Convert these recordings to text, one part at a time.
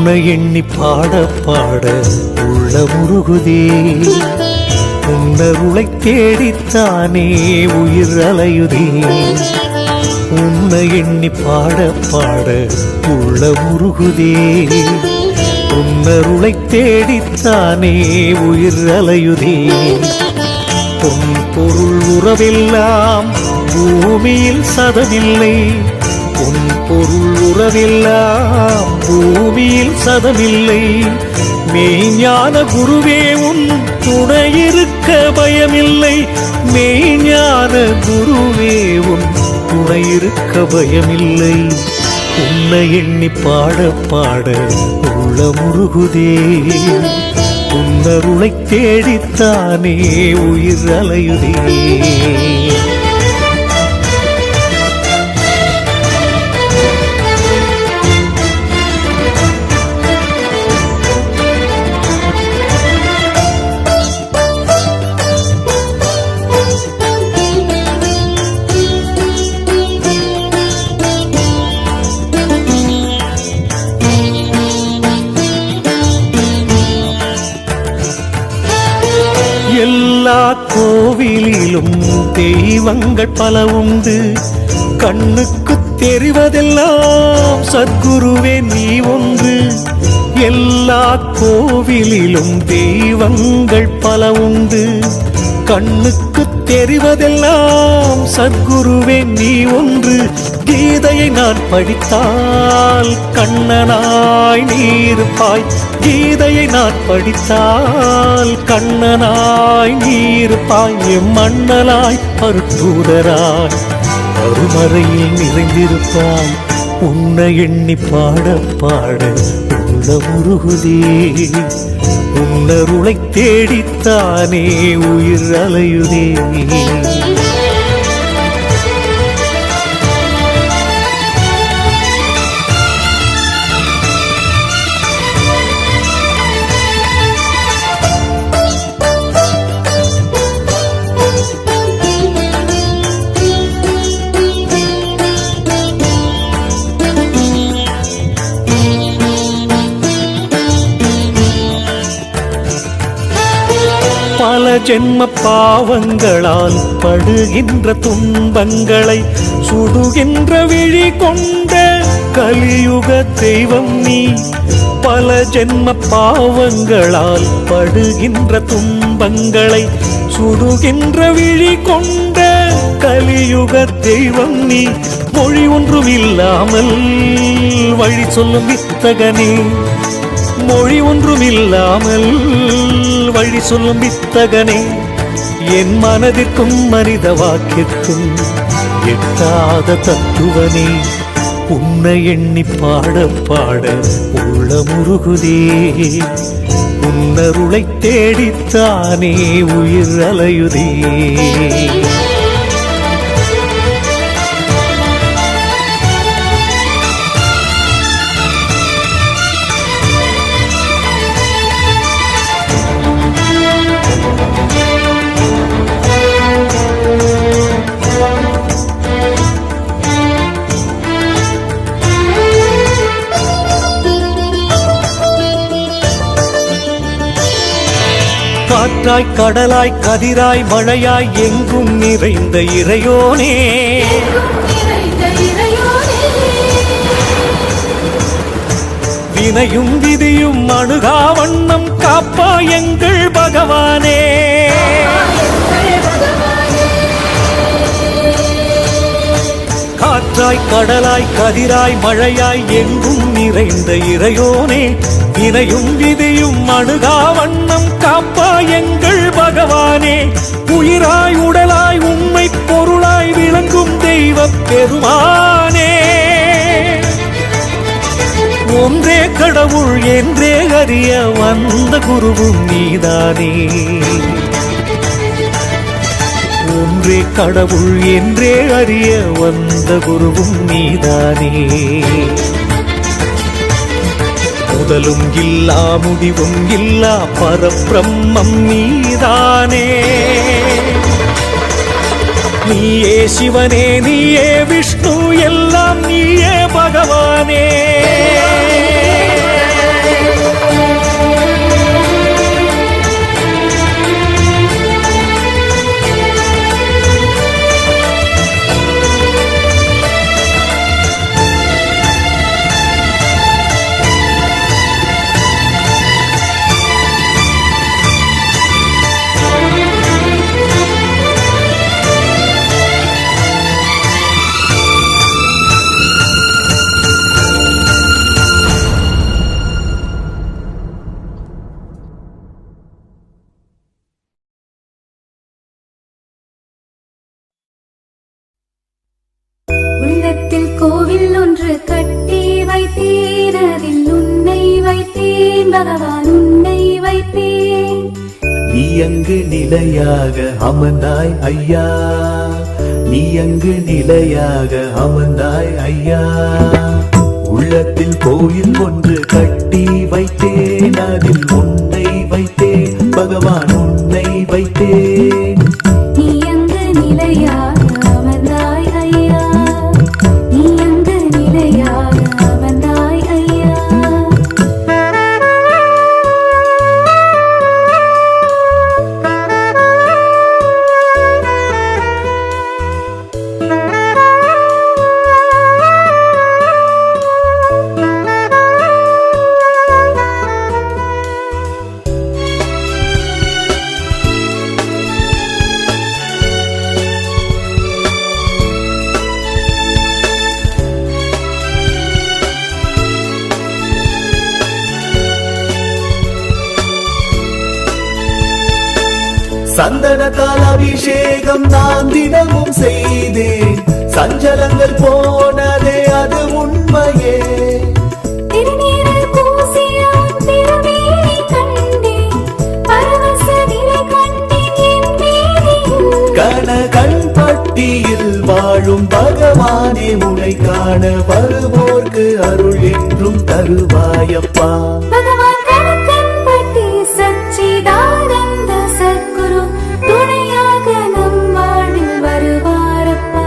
உன்னை எண்ணி பாட பாட உள்ள முருகுதே உன்னருளை தேடித்தானே உயிர் அலையுதே உன்னை எண்ணி பாட பாட உள்ள முருகுதே உன்னருளை தேடித்தானே உயிர் அலையுதே பொன் பொருள் உறவெல்லாம் பூமியில் சதமில்லை பொன் பொருள் உறவெல்லாம் பூமியில் சதமில்லை மெய்ஞான குருவே உன் துணையிருக்க பயமில்லை மெய்ஞான குருவே உன் துணையிருக்க பயமில்லை உன்னை எண்ணி பாட பாட உள்ள முருகுதே உன்னருளை தேடித்தானே உயிர் அலையுதே எல்லா கோவிலிலும் தெய்வங்கள் பல உண்டு கண்ணுக்கு தெரிவதெல்லாம் சத்குருவே நீ ஒன்று எல்லா கோவிலிலும் தெய்வங்கள் பல உண்டு கண்ணுக்கு தெரிவதெல்லாம் சத்குருவே நீ ஒன்று கீதையை நான் படித்தால் கண்ணனாய் நீருப்பாய் கீதையை நான் படித்தால் கண்ணனாய் நீருப்பாய் மண்ணலாய் அருட்பூதராய் அருமறையில் நிறைந்திருப்பாய் உன்னை எண்ணி பாட பாட உள்ள முருகுதே உன்னருளை தேடித்தானே உயிர் அலையுதே பல ஜென்ம பாவங்களால் படுகின்ற துன்பங்களை சுடுகின்ற விழி கொண்ட கலியுக தெய்வம் நீ பல ஜென்ம பாவங்களால் படுகின்ற துன்பங்களை சுடுகின்ற விழி கொண்ட கலியுக தெய்வம் நீ மொழி ஒன்றும் இல்லாமல் வழி சொல்லும் வித்தகனே மொழி ஒன்றும் இல்லாமல் வழி சொல்லும் வித்தகனே என் மனதிற்கும் மனித வாக்கிற்கும் எட்டாத தத்துவனே உன்னை எண்ணி பாட பாட உள்ள முருகுதே உன்னருளை தேடித்தானே உயிர் அலையுதே காற்றாய் கடலாய் கதிராய் மழையாய் எங்கும் நிறைந்த இறையோனே வினையும் விதியும் அணுகா வண்ணம் காப்பாய் எங்கள் பகவானே காற்றாய் கடலாய் கதிராய் மழையாய் எங்கும் நிறைந்த இறையோனே வினையும் விதியும் அணுகா வண்ணம் காப்பாய் எங்கள் பகவானே உயிராய் உடலாய் உண்மை பொருளாய் விளங்கும் தெய்வ பெருமானே ஒன்றே கடவுள் என்றே அறிய வந்த குருவும் நீதானே ஒன்றே கடவுள் என்றே அறிய வந்த குருவும் நீதானே முதலும் இல்லா முடிவும் இல்லா பரபிரம்மம் நீதானே நீயே சிவனே நீயே விஷ்ணு எல்லாம் நீயே பகவானே கோவில் ஒன்று கட்டி வைத்தேன், அதில் உன்னை வைத்தேன் பகவான், உன்னை வைத்தேன். நீ அங்கு நிலையாக அமர்ந்தாய் ஐயா, நீ அங்கு நிலையாக அமர்ந்தாய் ஐயா. உள்ளத்தில் கோயில் ஒன்று கட்டி வைத்தேன், அதில் உன்னை வைத்தேன் பகவான், உன்னை வைத்தேன். நீ அங்கு நிலையாக அமர்ந்தாய் ஐயா, நீ அங்கு நிலையாக அமர்ந்தாய் ஐயா. சந்தனத்தால் அபிஷேகம் நான் தினமும் செய்தேன், சஞ்சலங்கள் போனதே அது உண்மையே. திருநீரில் பூசிய உன் திருமேனி கண்டேன், பரவச நிலை கண்டேன் என் மேனியில். கணக்கன்பட்டியில் வாழும் பகவானே, உனை காண வருவோர்க்கு அருள் என்றும் தருவாயப்பா. பகவான் கணக்கன்பட்டி சச்சிதானந்த சத்குரு, துணையாக நம் வாழ்வில் வருவாரப்பா.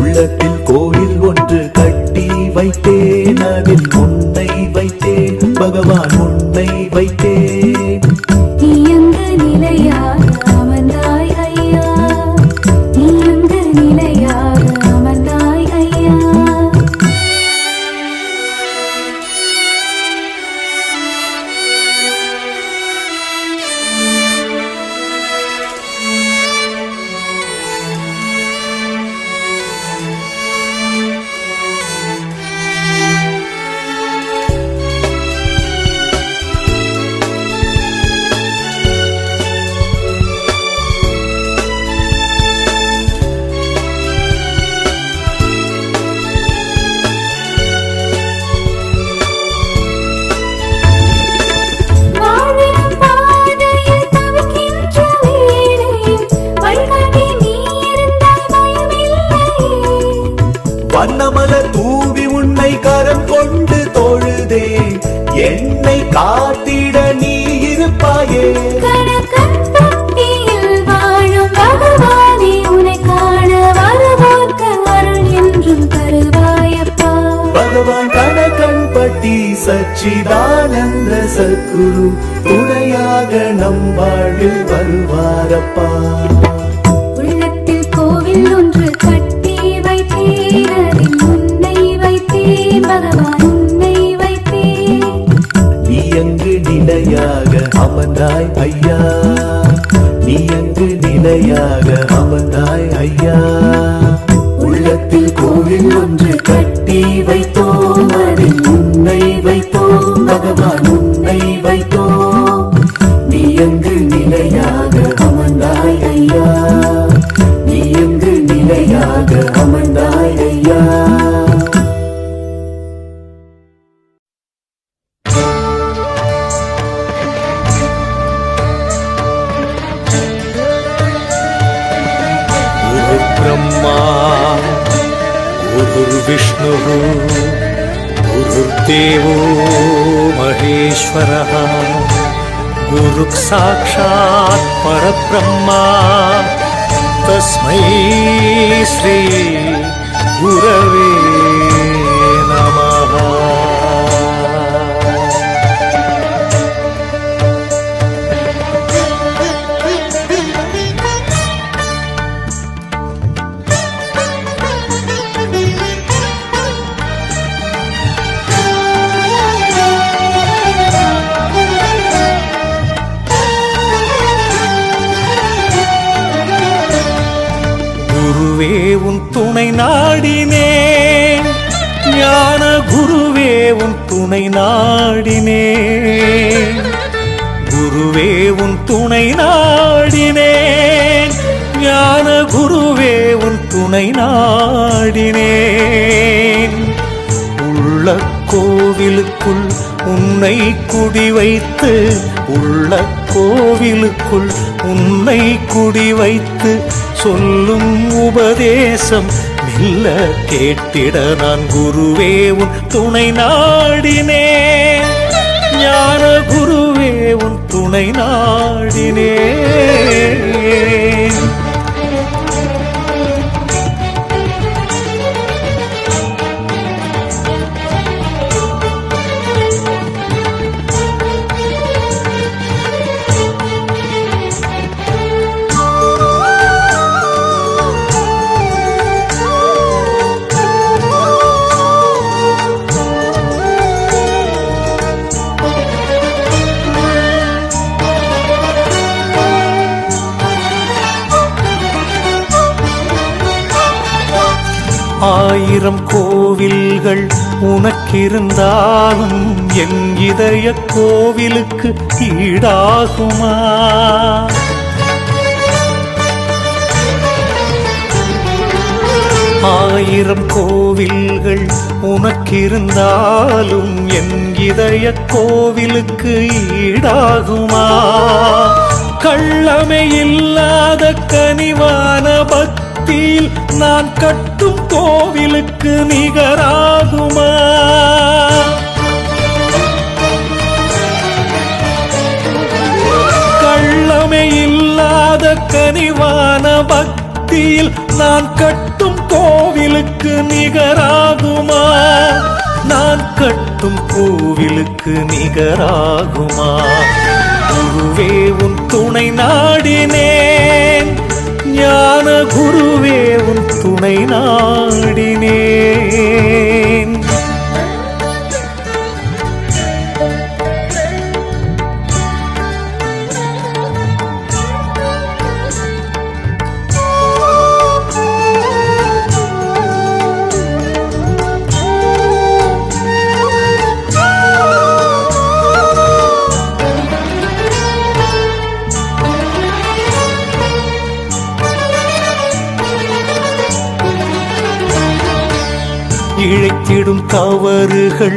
உள்ளத்தில் கோயில் ஒன்று கட்டி வைத்தேன், அதில் உன்னை வைத்தேன் பகவான், உன்னை வைத்தேன். நீ அங்கு நிலையாக அமர்ந்தாய் ஐயா, நீ அங்கு நிலையாக அமர்ந்தாய் ஐயா. வாழ்வின் பாதையில் தவிக்கின்ற வேளையில் வழிகாட்டி நீ இருந்தாய், பயமில்லையே. வண்ணமலர் தூவி உன்னை கரம் கொண்டு தொழுதேன், என்னை காத்திட நீ இருப்பாயே. கணக்கன்பட்டியில் வாழும் பகவானே, உன்னை காண வருவோர்க்கு அருள் என்றும் தருவாயப்பா. பகவான் கணக்கன்பட்டி சச்சிதானந்த சத்குரு, துணையாக நம் வாழ்வில் வருவாரப்பா. உள்ளத்தில் கோவில் ஒன்று கட்டி வைத்தேன், அதில் உன்னை வைத்தேன் பகவான், உன்னை வைத்தேன். நீ அங்கு நிலையாக அமர்ந்தாய் ஐயா, நீ அங்கு நிலையாக அமர்ந்தாய் ஐயா. உள்ளத்தில் கோவில் ஒன்று கட்டி வைத்தோம், அதில் உன்னை வைத்தோம் பகவான், உன்னை வைத்தோம். நீ அங்கு நிலையாக அமர்ந்தாய் ஐயா, நீ அங்கு நிலையாக அமர்ந்தாய் ஐயா. குரு பிரம்மா குரு விஷ்ணு குருர்தேவோ மகேஸ்வரः, குரு சாக்ஷாத் பரபிரம்மா, தஸ்மை ஸ்ரீ குரவே நமः. குருவே உன் துணை நாடினேன், ஞான குருவே உன் துணை நாடினேன். குருவே உன் துணை நாடினேன், ஞான குருவே உன் துணை நாடினேன். கோவிலுக்குள் உன்னை குடி வைத்து, உள்ள கோவிலுக்குள் உன்னை குடி வைத்து சொல்லும் உபதேசம் மெல்ல கேட்டிட நான் குருவே உன் துணை நாடினேன். ஞான குருவே உன் துணை நாடினேன். ஆயிரம் கோவில்கள் உனக்கிருந்தாலும் என் இதய கோவிலுக்கு ஈடாகுமா? ஆயிரம் கோவில்கள் உனக்கிருந்தாலும் என் இதய கோவிலுக்கு ஈடாகுமா? கள்ளமே இல்லாத கனிவான பக்தியில் நான் கட்டும் கோவிலுக்கு நிகராகுமா? கள்ளமே இல்லாத கனிவான பக்தியில் நான் கட்டும் கோவிலுக்கு நிகராகுமா? நான் கட்டும் கோவிலுக்கு நிகராகுமா? குருவே உன் துணை நாடினேன். ஞான குருவே உன் துணை நாடினேன். இழைத்திடும் தவறுகள்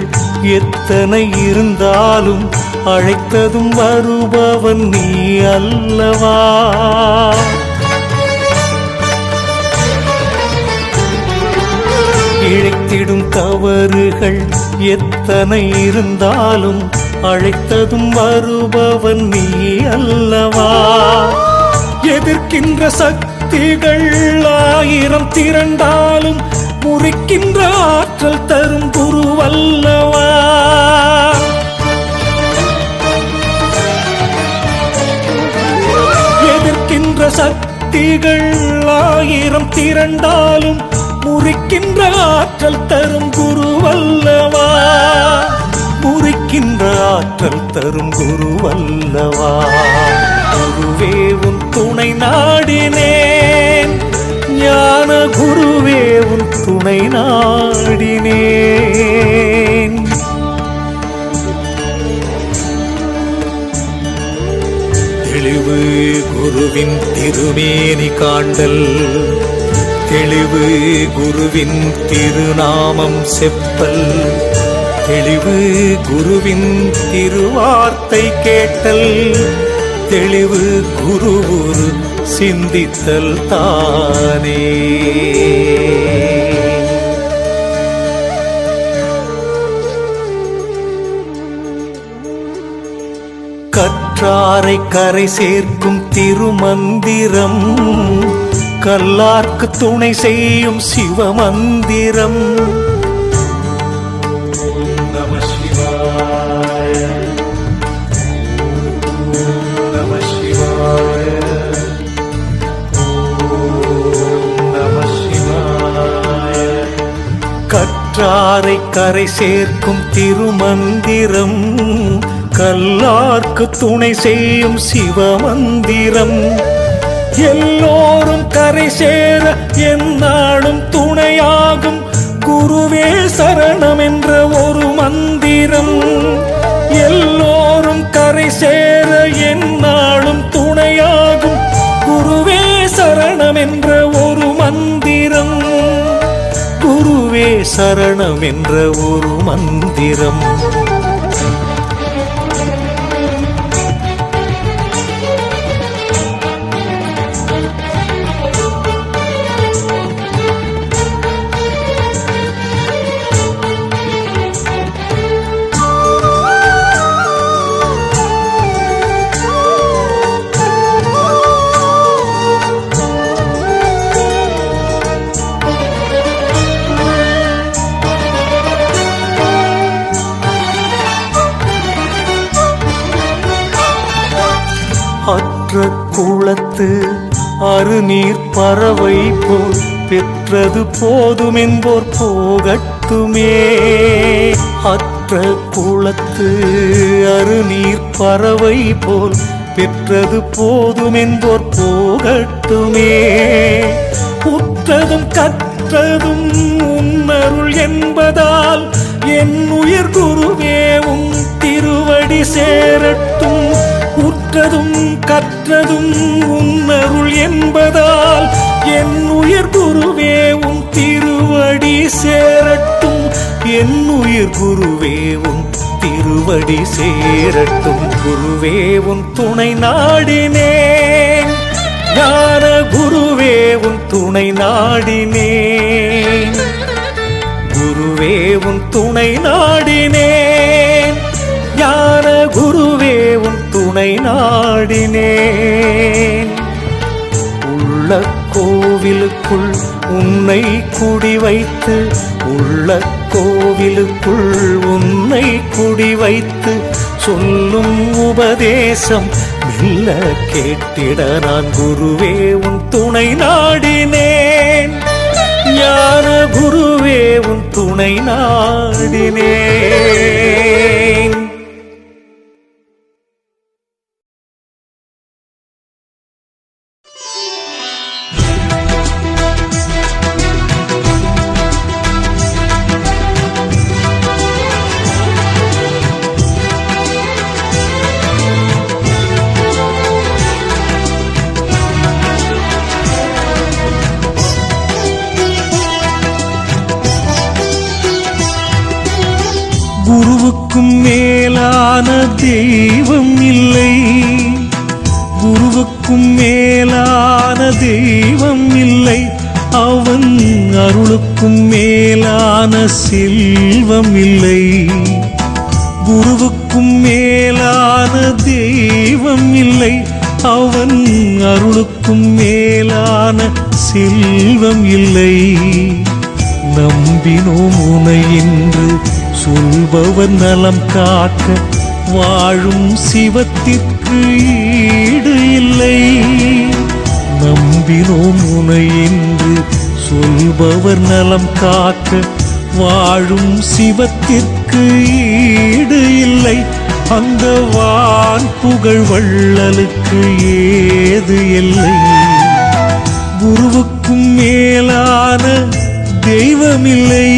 எத்தனை இருந்தாலும் அழைத்ததும் வருபவன் நீ அல்லவா? இழைத்திடும் தவறுகள் எத்தனை இருந்தாலும் அழைத்ததும் வருபவன் நீ அல்லவா? எதிர்க்கின்ற சக்திகள் ஆயிரம் திரண்டாலும் முறிக்கின்ற ஆற்றல் தரும் குருவல்லவா? எதிர்க்கின்ற சக்திகள் ஆயிரம் திரண்டாலும் முறிக்கின்ற ஆற்றல் தரும் குருவல்லவா? முறிக்கின்ற ஆற்றல் தரும் குருவல்லவா? குருவே உன் துணை நாடினேன். ஞான குருவே உன் துணை நாடினேன். தெளிவு குருவின் திருமேனி காண்டல், தெளிவு குருவின் திருநாமம் செப்பல், தெளிவு குருவின் திருவார்த்தை கேட்டல், தெளிவு குரு சிந்தித்தல் தானே. கற்றாரை கரை சேர்க்கும் திருமந்திரம், கல்லார்க்கு துணை செய்யும் சிவமந்திரம். நம சிவாய, நம சிவாய, நம சிவாய. கற்றாரை கரை சேர்க்கும் திருமந்திரம், கல்லார்க்கு துணை செய்யும் சிவமந்திரம். எல்லோரும் கரை சேர எந்நாளும் துணையாகும் குருவே சரணம் என்ற ஒரு மந்திரம். எல்லோரும் கரை சேர எந்நாளும் துணையாகும் குருவே சரணம் என்ற ஒரு மந்திரம். குரு குருவே சரணம் என்ற ஒரு மந்திரம். அற்ற குளத்து அருநீர் பறவை போல் பெற்றது போதுமென்போர் போகட்டுமே. அற்ற குளத்து அருநீர் பறவை போல் பெற்றது போதுமென்போர் போகட்டுமே. உற்றதும் கற்றதும் உன்னருள் என்பதால் என் உயர் குருவேவும் திருவடி சேரட்டும். உற்றதும் கற்றதும் உன்னருள் என்பதால் என் உயர் குருவேவும் திருவடி சேரட்டும். என் உயிர் குருவேவும் திருவடி சேரட்டும். குருவேவும் துணை நாடினேன், ஞான குருவேவும் துணை நாடினேன். குருவேவும் துணை நாடினேன், ஞான குருவேவும் துணை நாடினேன். உள்ள கோவிலுக்குள் உன்னை குடி வைத்து, உள்ள கோவிலுக்குள் உன்னை குடி வைத்து சொல்லும் உபதேசம் மெல்ல கேட்டிட நான் குருவேவும் துணை நாடினேன். ஞான குருவேவும் துணை நாடினேன். குருவுக்கும் மேலான தெய்வம் இல்லை, குருவுக்கும் மேலான தெய்வம் இல்லை. அவன் அருளுக்கும் மேலான செல்வம் இல்லை. குருவுக்கும் மேலான தெய்வம் இல்லை, அவன் அருளுக்கும் மேலான செல்வம் இல்லை. நம்பினோம் உனை என்று சொல்பவர் நலம் காக்க வாழும் சிவத்திற்கு ஈடு இல்லை. நம்பினோம் உனை என்று சொல்பவர் நலம் காக்க வாழும் சிவத்திற்கு ஈடு இல்லை. அந்த வான் புகழ் வள்ளலுக்கு ஏது இல்லை. குருவுக்கும் மேலான தெய்வமில்லை.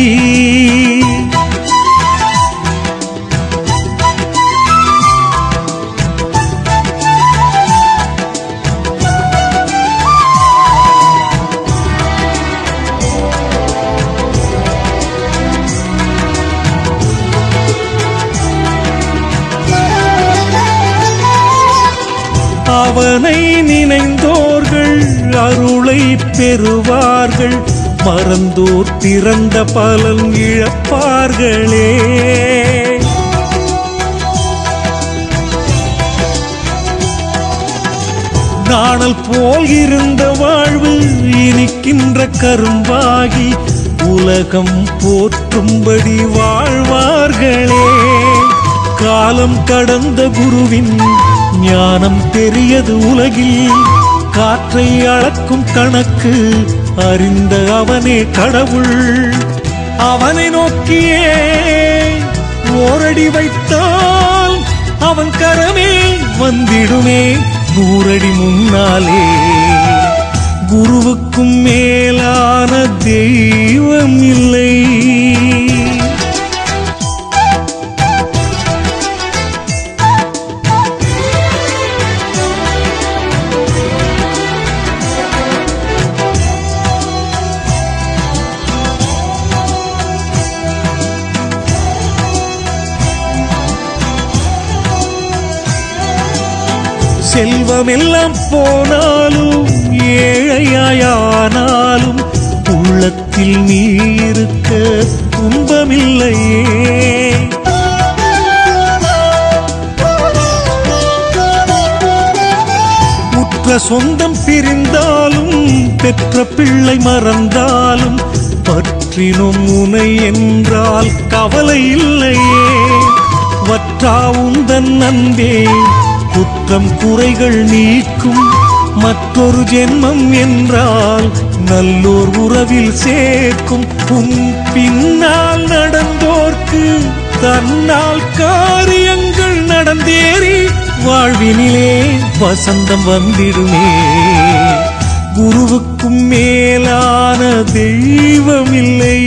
அவனை நினைந்தோர்கள் அருளை பெறுவார்கள், மறந்தோர் பிறந்த பலன் இழப்பார்களே. நாணல் போல் இருந்த வாழ்வு இனிக்கின்ற கரும்பாகி உலகம் போற்றும்படி வாழ்வார்களே. காலம் கடந்த குருவின் ஞானம் தெரியது உலகில், காற்றை அளக்கும் கணக்கு அறிந்த அவனே கடவுள். அவனை நோக்கியே ஓரடி வைத்தால் அவன் கரமே வந்திடுமே 100 அடி முன்னாலே. குருவுக்கும் மேலான தெய்வம் இல்லை. செல்வமெல்லாம் போனாலும் ஏழையாயானாலும் உள்ளத்தில் நீ இருக்க துன்பமில்லையே. உற்ற சொந்தம் பிரிந்தாலும் பெற்ற பிள்ளை மறந்தாலும் பற்றினும் உனை என்றால் கவலை இல்லையே. வற்றா உந்தன் அன்பே குற்றம் குறைகள் நீக்கும் மற்றொரு ஜென்மம் என்றால் நல்லோர் உறவில் சேர்க்கும். உன் பின்னால் நடந்தோர்க்கு தன்னால் காரியங்கள் நடந்தேறி வாழ்வினிலே வசந்தம் வந்திடுமே. குருவுக்கும் மேலான தெய்வமில்லை.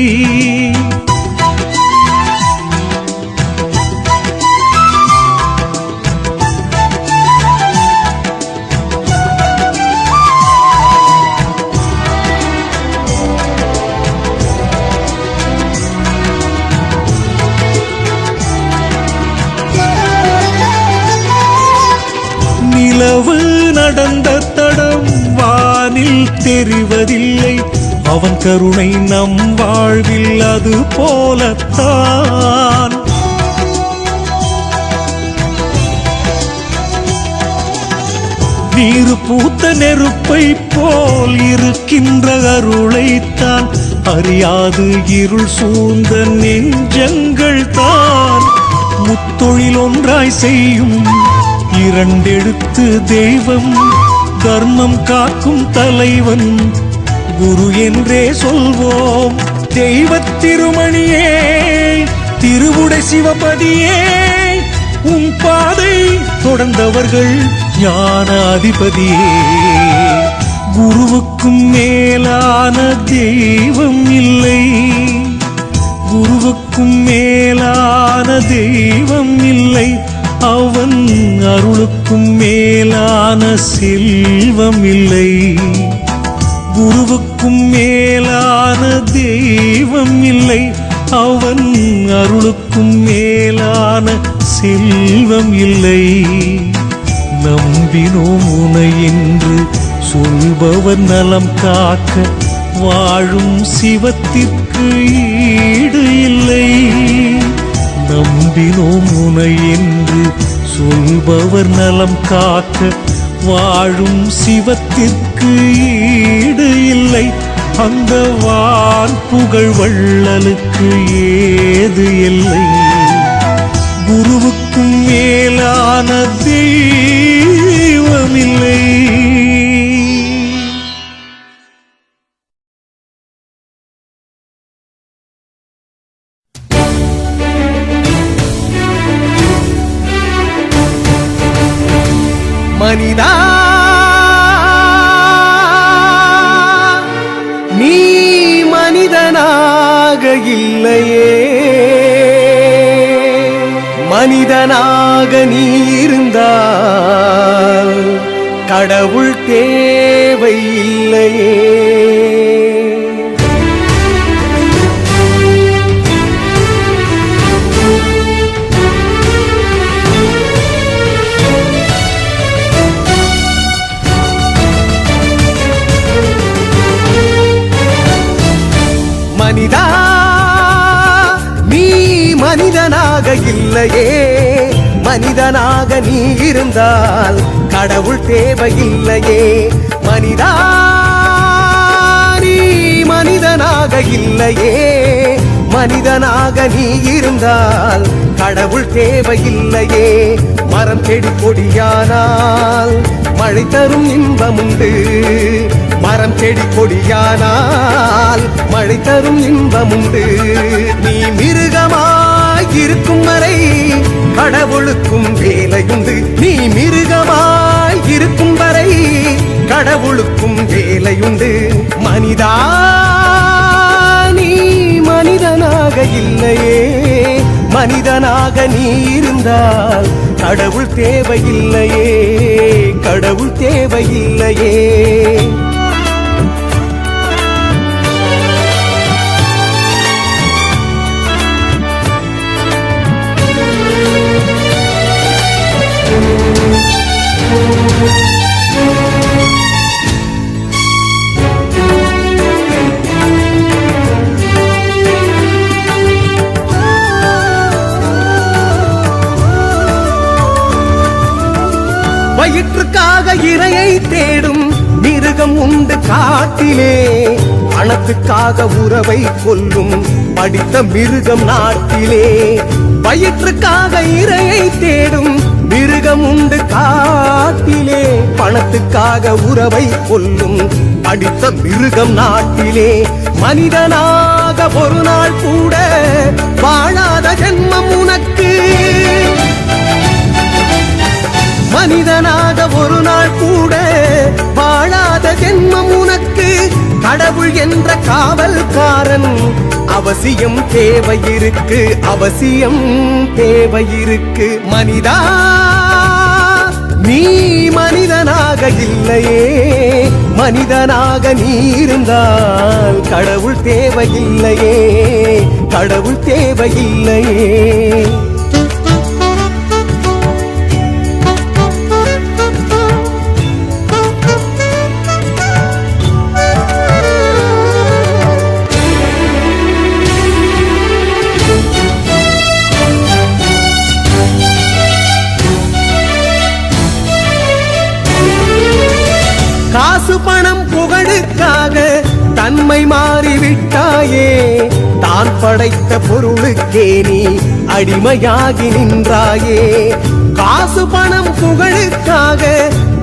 நிலவு நடந்த தடம் வானில் தெரிவதில்லை. அவன் கருணை நம் வாழ்வில் அது போலத்தான். நீரு பூத்த நெருப்பை போல் இருக்கின்ற அருளைத்தான் அறியாது இருள் சூழ்ந்த நெஞ்சங்கள் தான். முத்தொழில் ஒன்றாய் செய்யும் இரண்டெழுத்து தெய்வம் தர்மம் காக்கும் தலைவன் குரு என்றே சொல்வோம். தெய்வத் திருமணியே திருவுடை சிவபதியே உன் பாதை தொடர்ந்தவர்கள் ஞான அதிபதியே. குருவுக்கும் மேலான தெய்வம் இல்லை. குருவுக்கும் மேலான தெய்வம் இல்லை. அவன் அருளுக்கும் மேலான செல்வம் இல்லை. குருவுக்கும் மேலான தெய்வம் இல்லை. அவன் அருளுக்கும் மேலான செல்வம் இல்லை. நம்பினோம் உனை என்று சொல்பவர் நலம் காக்க வாழும் சிவத்திற்கு ஈடு இல்லை. நம்பினோம் உனை என்று சொல்பவர் நலம் காக்க வாழும் சிவத்திற்கு ஈடு இல்லை. அந்த வான் புகழ் வள்ளலுக்கு ஏது இல்லை. குருவுக்கும் மேலான தெய்வமில்லை. மனிதா நீ மனிதனாக இல்லையே. மனிதனாக நீ இருந்தால் கடவுள் தேவை இல்லையே. மனிதா நீ மனிதனாக இல்லையே. மனிதனாக நீ இருந்தால் கடவுள் தேவையில்லையே. மனிதா நீ மனிதனாக இல்லையே. மனிதனாக நீ இருந்தால் கடவுள் தேவையில்லையே. மரம் செடி கொடியானால் மழை தரும் இன்பமுண்டு. மரம் செடி கொடியானால் மழை தரும் இன்பமுண்டு. நீ மிருகமாய் இருக்கும் வரை கடவுளுக்கும் வேலையுண்டு. நீ மிருகமாய் இருக்கும் வரை கடவுளுக்கும் வேலையுண்டு. மனிதா நீ மனிதனாக இல்லையே. மனிதனாக நீ இருந்தால் கடவுள் தேவையில்லையே. கடவுள் தேவையில்லையே. தேடும் மிருகம் உண்டு காட்டிலே பணத்துக்காக உறவை கொல்லும் படித்த மிருகம் நாட்டிலே வயிற்றுக்காக இரையை தேடும் மிருகம் உண்டு காட்டிலே பணத்துக்காக உறவை கொல்லும் படித்த மிருகம் நாட்டிலே மனிதனாக ஒரு நாள் கூட வாழாத ஜென்மம் உனக்கு மனிதனாக ஒரு நாள் கூட வாழாத ஜென்மம் உனக்கு கடவுள் என்ற காவல்காரன் அவசியம் தேவையிருக்கு அவசியம் தேவையிருக்கு மனிதா நீ மனிதனாக இல்லையே மனிதனாக நீ இருந்தால் கடவுள் தேவையில்லையே கடவுள் தேவையில்லையே காசு பணம் புகழுக்காக தன்மை மாறிவிட்டாயே தான் படைத்த பொருளுக்கே நீ அடிமையாகி நின்றாயே காசு பணம் புகழுக்காக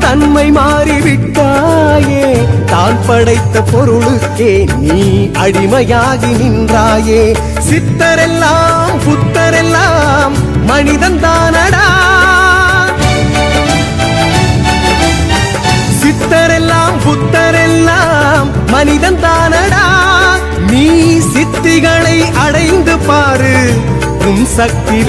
தன்மை மாறிவிட்டாயே தான் படைத்த பொருளுக்கே நீ அடிமையாகி நின்றாயே சித்தரெல்லாம் புத்தரெல்லாம் மனிதன் தானடா சித்தரெல்லாம் புத்தரெல்லாம் மனிதன் தானடா நீ சித்திகளை அடைந்து பாரு உன் சக்தி